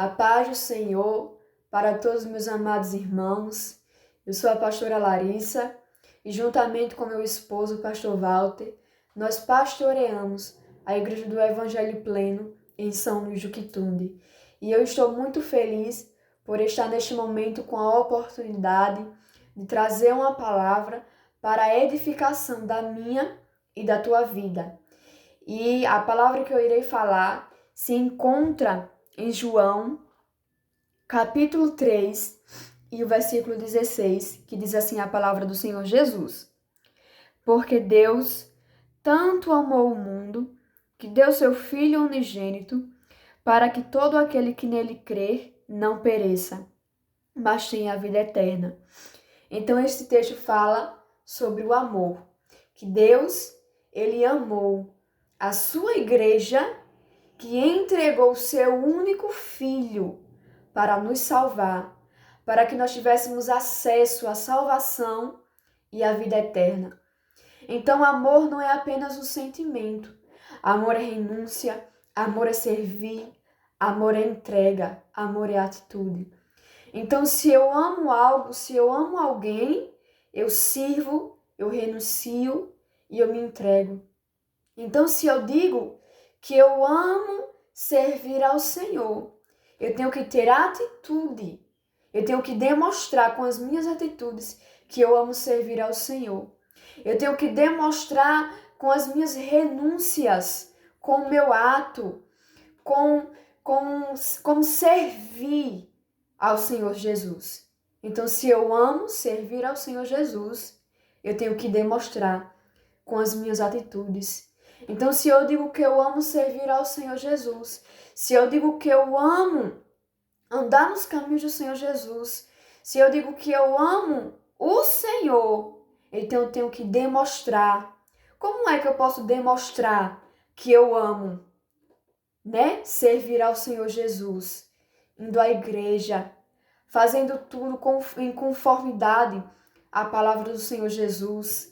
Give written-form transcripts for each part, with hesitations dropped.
A paz do Senhor para todos os meus amados irmãos. Eu sou a pastora Larissa e juntamente com meu esposo, o pastor Walter, nós pastoreamos a Igreja do Evangelho Pleno em São Luís do Quitunde. E eu estou muito feliz por estar neste momento com a oportunidade de trazer uma palavra para a edificação da minha e da tua vida. E a palavra que eu irei falar se encontra em João, capítulo 3, e o versículo 16, que diz assim a palavra do Senhor Jesus. Porque Deus tanto amou o mundo, que deu seu Filho unigênito, para que todo aquele que nele crer não pereça, mas tenha a vida eterna. Então este texto fala sobre o amor, que Deus, ele amou a sua igreja, que entregou o seu único Filho para nos salvar, para que nós tivéssemos acesso à salvação e à vida eterna. Então, amor não é apenas um sentimento. Amor é renúncia, amor é servir, amor é entrega, amor é atitude. Então, se eu amo algo, se eu amo alguém, eu sirvo, eu renuncio e eu me entrego. Então, se eu digo que eu amo servir ao Senhor, eu tenho que ter atitude. Eu tenho que demonstrar com as minhas atitudes que eu amo servir ao Senhor. Eu tenho que demonstrar com as minhas renúncias, com o meu ato, com servir ao Senhor Jesus. Então, se eu amo servir ao Senhor Jesus, eu tenho que demonstrar com as minhas atitudes. Então, se eu digo que eu amo servir ao Senhor Jesus, se eu digo que eu amo andar nos caminhos do Senhor Jesus, se eu digo que eu amo o Senhor, então eu tenho que demonstrar. Como é que eu posso demonstrar que eu amo, servir ao Senhor Jesus? Indo à igreja, fazendo tudo em conformidade à palavra do Senhor Jesus,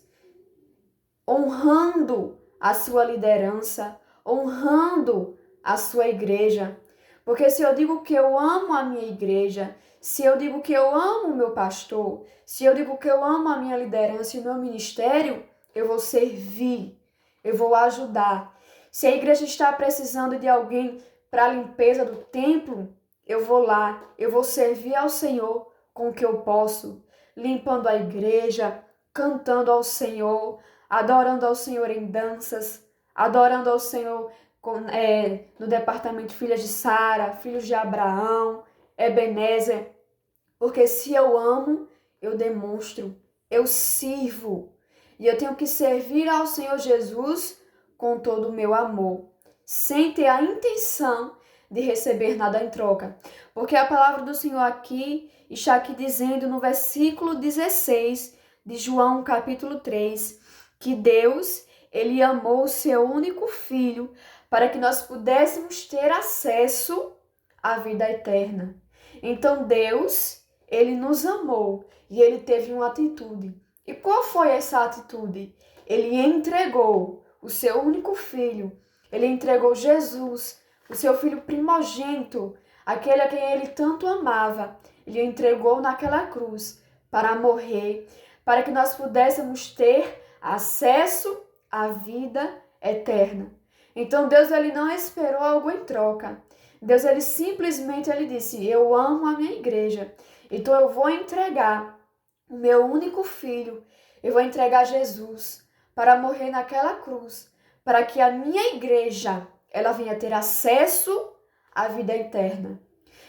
honrando a sua liderança, honrando a sua igreja. Porque se eu digo que eu amo a minha igreja, se eu digo que eu amo o meu pastor, se eu digo que eu amo a minha liderança e o meu ministério, eu vou servir, eu vou ajudar. Se a igreja está precisando de alguém para a limpeza do templo, eu vou lá, eu vou servir ao Senhor com o que eu posso, limpando a igreja, cantando ao Senhor, adorando ao Senhor em danças, adorando ao Senhor no departamento Filhas de Sara, Filhos de Abraão, Ebenezer. Porque se eu amo, eu demonstro, eu sirvo. E eu tenho que servir ao Senhor Jesus com todo o meu amor, sem ter a intenção de receber nada em troca. Porque a palavra do Senhor aqui está aqui dizendo no versículo 16 de João capítulo 3, que Deus, ele amou o seu único Filho para que nós pudéssemos ter acesso à vida eterna. Então Deus, ele nos amou e ele teve uma atitude. E qual foi essa atitude? Ele entregou o seu único Filho, ele entregou Jesus, o seu Filho primogênito, aquele a quem ele tanto amava. Ele entregou naquela cruz para morrer, para que nós pudéssemos ter acesso à vida eterna. Então Deus, ele não esperou algo em troca. Deus, ele simplesmente disse, eu amo a minha igreja, então eu vou entregar o meu único Filho, eu vou entregar Jesus para morrer naquela cruz, para que a minha igreja, ela venha ter acesso à vida eterna.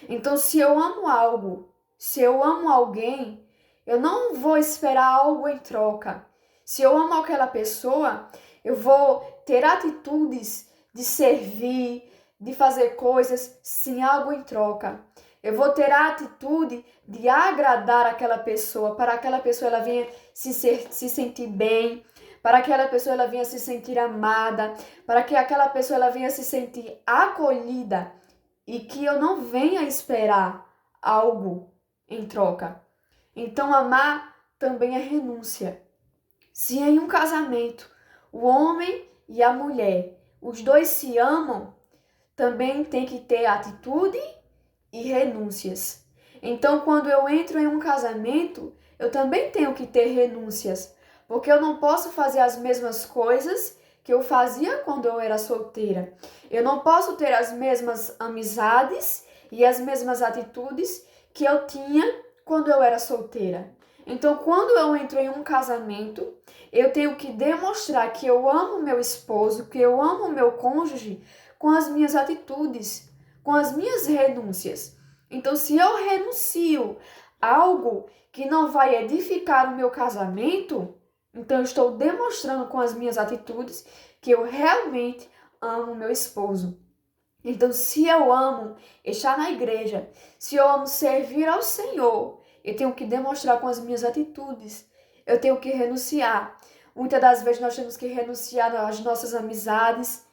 Então, se eu amo algo, se eu amo alguém, eu não vou esperar algo em troca. Se eu amo aquela pessoa, eu vou ter atitudes de servir, de fazer coisas sem algo em troca. Eu vou ter a atitude de agradar aquela pessoa, para aquela pessoa ela venha se sentir bem, para aquela pessoa ela venha se sentir amada, para que aquela pessoa ela venha se sentir acolhida e que eu não venha esperar algo em troca. Então, amar também é renúncia. Se em um casamento o homem e a mulher, os dois se amam, também tem que ter atitude e renúncias. Então, quando eu entro em um casamento, eu também tenho que ter renúncias, porque eu não posso fazer as mesmas coisas que eu fazia quando eu era solteira. Eu não posso ter as mesmas amizades e as mesmas atitudes que eu tinha quando eu era solteira. Então, quando eu entro em um casamento, eu tenho que demonstrar que eu amo meu esposo, que eu amo meu cônjuge com as minhas atitudes, com as minhas renúncias. Então, se eu renuncio a algo que não vai edificar o meu casamento, então eu estou demonstrando com as minhas atitudes que eu realmente amo meu esposo. Então, se eu amo estar na igreja, se eu amo servir ao Senhor, eu tenho que demonstrar com as minhas atitudes. Eu tenho que renunciar. Muitas das vezes nós temos que renunciar às nossas amizades,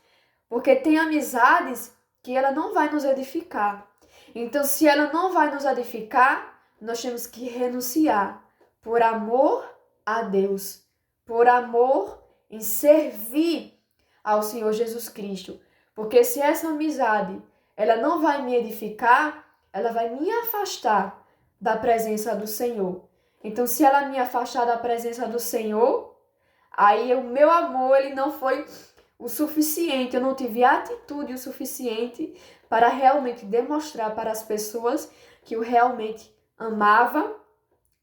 porque tem amizades que ela não vai nos edificar. Então, se ela não vai nos edificar, nós temos que renunciar por amor a Deus, por amor em servir ao Senhor Jesus Cristo. Porque se essa amizade ela não vai me edificar, ela vai me afastar da presença do Senhor. Então, se ela me afastar da presença do Senhor, aí o meu amor ele não foi o suficiente, eu não tive atitude o suficiente para realmente demonstrar para as pessoas que eu realmente amava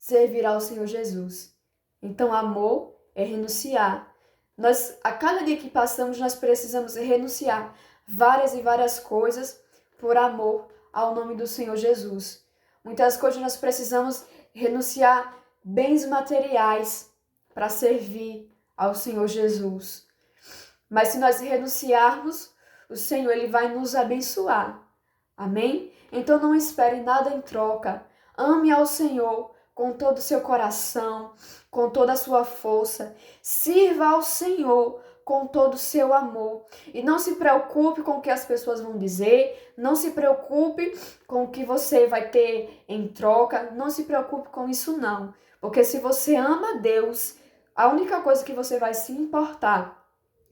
servir ao Senhor Jesus. Então, amor é renunciar. Nós, a cada dia que passamos, nós precisamos renunciar várias e várias coisas por amor ao nome do Senhor Jesus. Muitas coisas nós precisamos renunciar bens materiais para servir ao Senhor Jesus. Mas se nós renunciarmos, o Senhor ele vai nos abençoar. Amém? Então não espere nada em troca. Ame ao Senhor com todo o seu coração, com toda a sua força. Sirva ao Senhor com todo o seu amor. E não se preocupe com o que as pessoas vão dizer, não se preocupe com o que você vai ter em troca, não se preocupe com isso não. Porque se você ama Deus, a única coisa que você vai se importar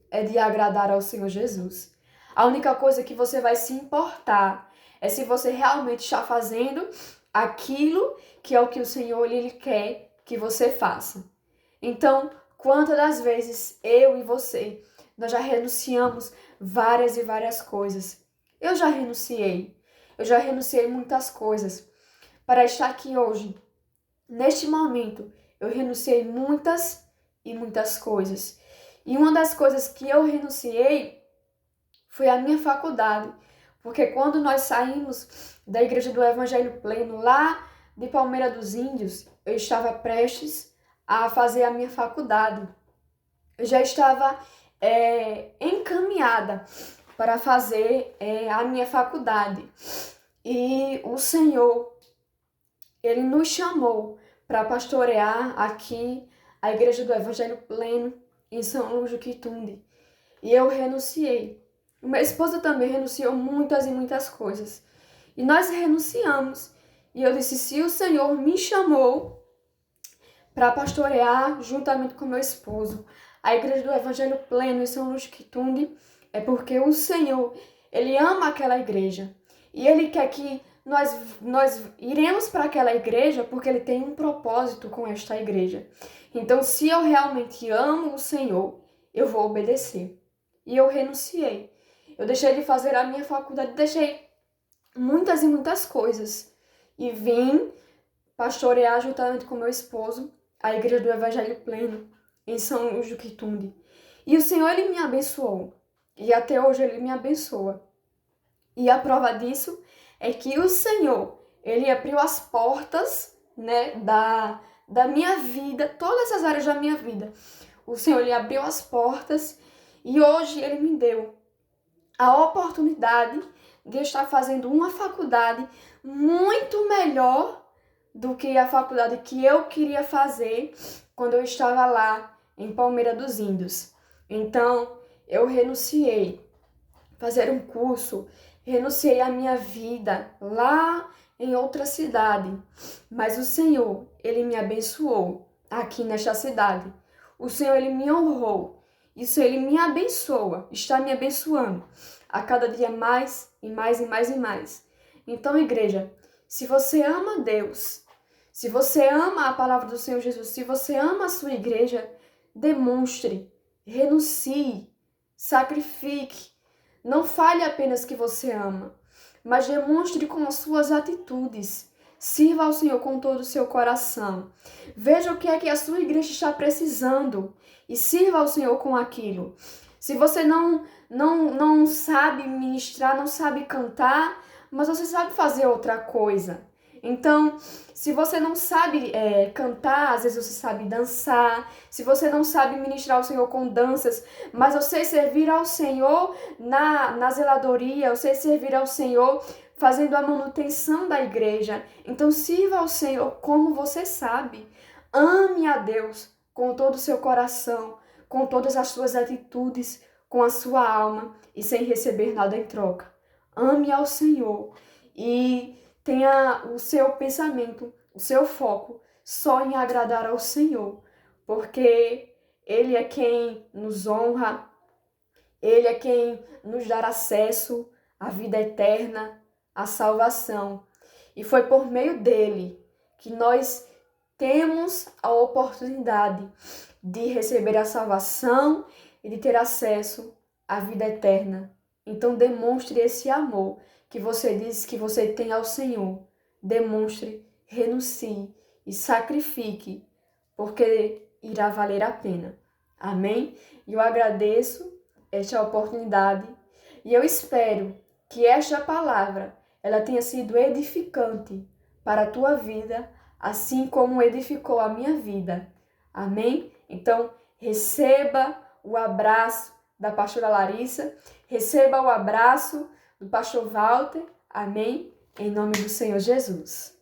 é de agradar ao Senhor Jesus. A única coisa que você vai se importar é se você realmente está fazendo aquilo que é o que o Senhor ele quer que você faça. Então, quantas das vezes eu e você, nós já renunciamos várias e várias coisas. Eu já renunciei muitas coisas para estar aqui hoje. Neste momento, eu renunciei muitas e muitas coisas. E uma das coisas que eu renunciei foi a minha faculdade. Porque quando nós saímos da Igreja do Evangelho Pleno, lá de Palmeira dos Índios, eu estava prestes a fazer a minha faculdade. Eu já estava encaminhada para fazer a minha faculdade. E o Senhor, ele nos chamou para pastorear aqui a Igreja do Evangelho Pleno em São Luís do Quitunde. E eu renunciei. Minha esposa também renunciou muitas e muitas coisas. E nós renunciamos. E eu disse, se o Senhor me chamou para pastorear juntamente com meu esposo a Igreja do Evangelho Pleno em São Luís do Quitunde, é porque o Senhor, ele ama aquela igreja. E ele quer que nós iremos para aquela igreja porque ele tem um propósito com esta igreja. Então, se eu realmente amo o Senhor, eu vou obedecer. E eu renunciei. Eu deixei de fazer a minha faculdade, deixei muitas e muitas coisas. E vim pastorear juntamente com meu esposo a Igreja do Evangelho Pleno em São Luís do Quitunde. E o Senhor, ele me abençoou. E até hoje ele me abençoa. E a prova disso é que o Senhor, ele abriu as portas, né, da minha vida, todas as áreas da minha vida. O Senhor, ele abriu as portas e hoje ele me deu a oportunidade de eu estar fazendo uma faculdade muito melhor do que a faculdade que eu queria fazer quando eu estava lá em Palmeira dos Índios. Então, eu renunciei a fazer um curso, renunciei à minha vida lá em outra cidade. Mas o Senhor, ele me abençoou aqui nesta cidade. O Senhor, ele me honrou. Isso ele me abençoa, está me abençoando a cada dia mais e mais e mais e mais. Então, igreja, se você ama Deus, se você ama a palavra do Senhor Jesus, se você ama a sua igreja, demonstre, renuncie, sacrifique. Não fale apenas que você ama, mas demonstre com as suas atitudes. Sirva ao Senhor com todo o seu coração. Veja o que é que a sua igreja está precisando e sirva ao Senhor com aquilo. Se você não sabe ministrar, não sabe cantar, mas você sabe fazer outra coisa. Então, se você não sabe cantar, às vezes você sabe dançar. Se você não sabe ministrar ao Senhor com danças, mas você servir ao Senhor na zeladoria, você servir ao Senhor fazendo a manutenção da igreja. Então, sirva ao Senhor como você sabe. Ame a Deus com todo o seu coração, com todas as suas atitudes, com a sua alma e sem receber nada em troca. Ame ao Senhor e tenha o seu pensamento, o seu foco só em agradar ao Senhor, porque Ele é quem nos honra, Ele é quem nos dá acesso à vida eterna, à salvação. E foi por meio dele que nós temos a oportunidade de receber a salvação e de ter acesso à vida eterna. Então demonstre esse amor que você diz que você tem ao Senhor. Demonstre, renuncie e sacrifique, porque irá valer a pena. Amém? E eu agradeço esta oportunidade e eu espero que esta palavra ela tenha sido edificante para a tua vida, assim como edificou a minha vida. Amém? Então, receba o abraço da pastora Larissa, receba o abraço do pastor Walter. Amém? Em nome do Senhor Jesus.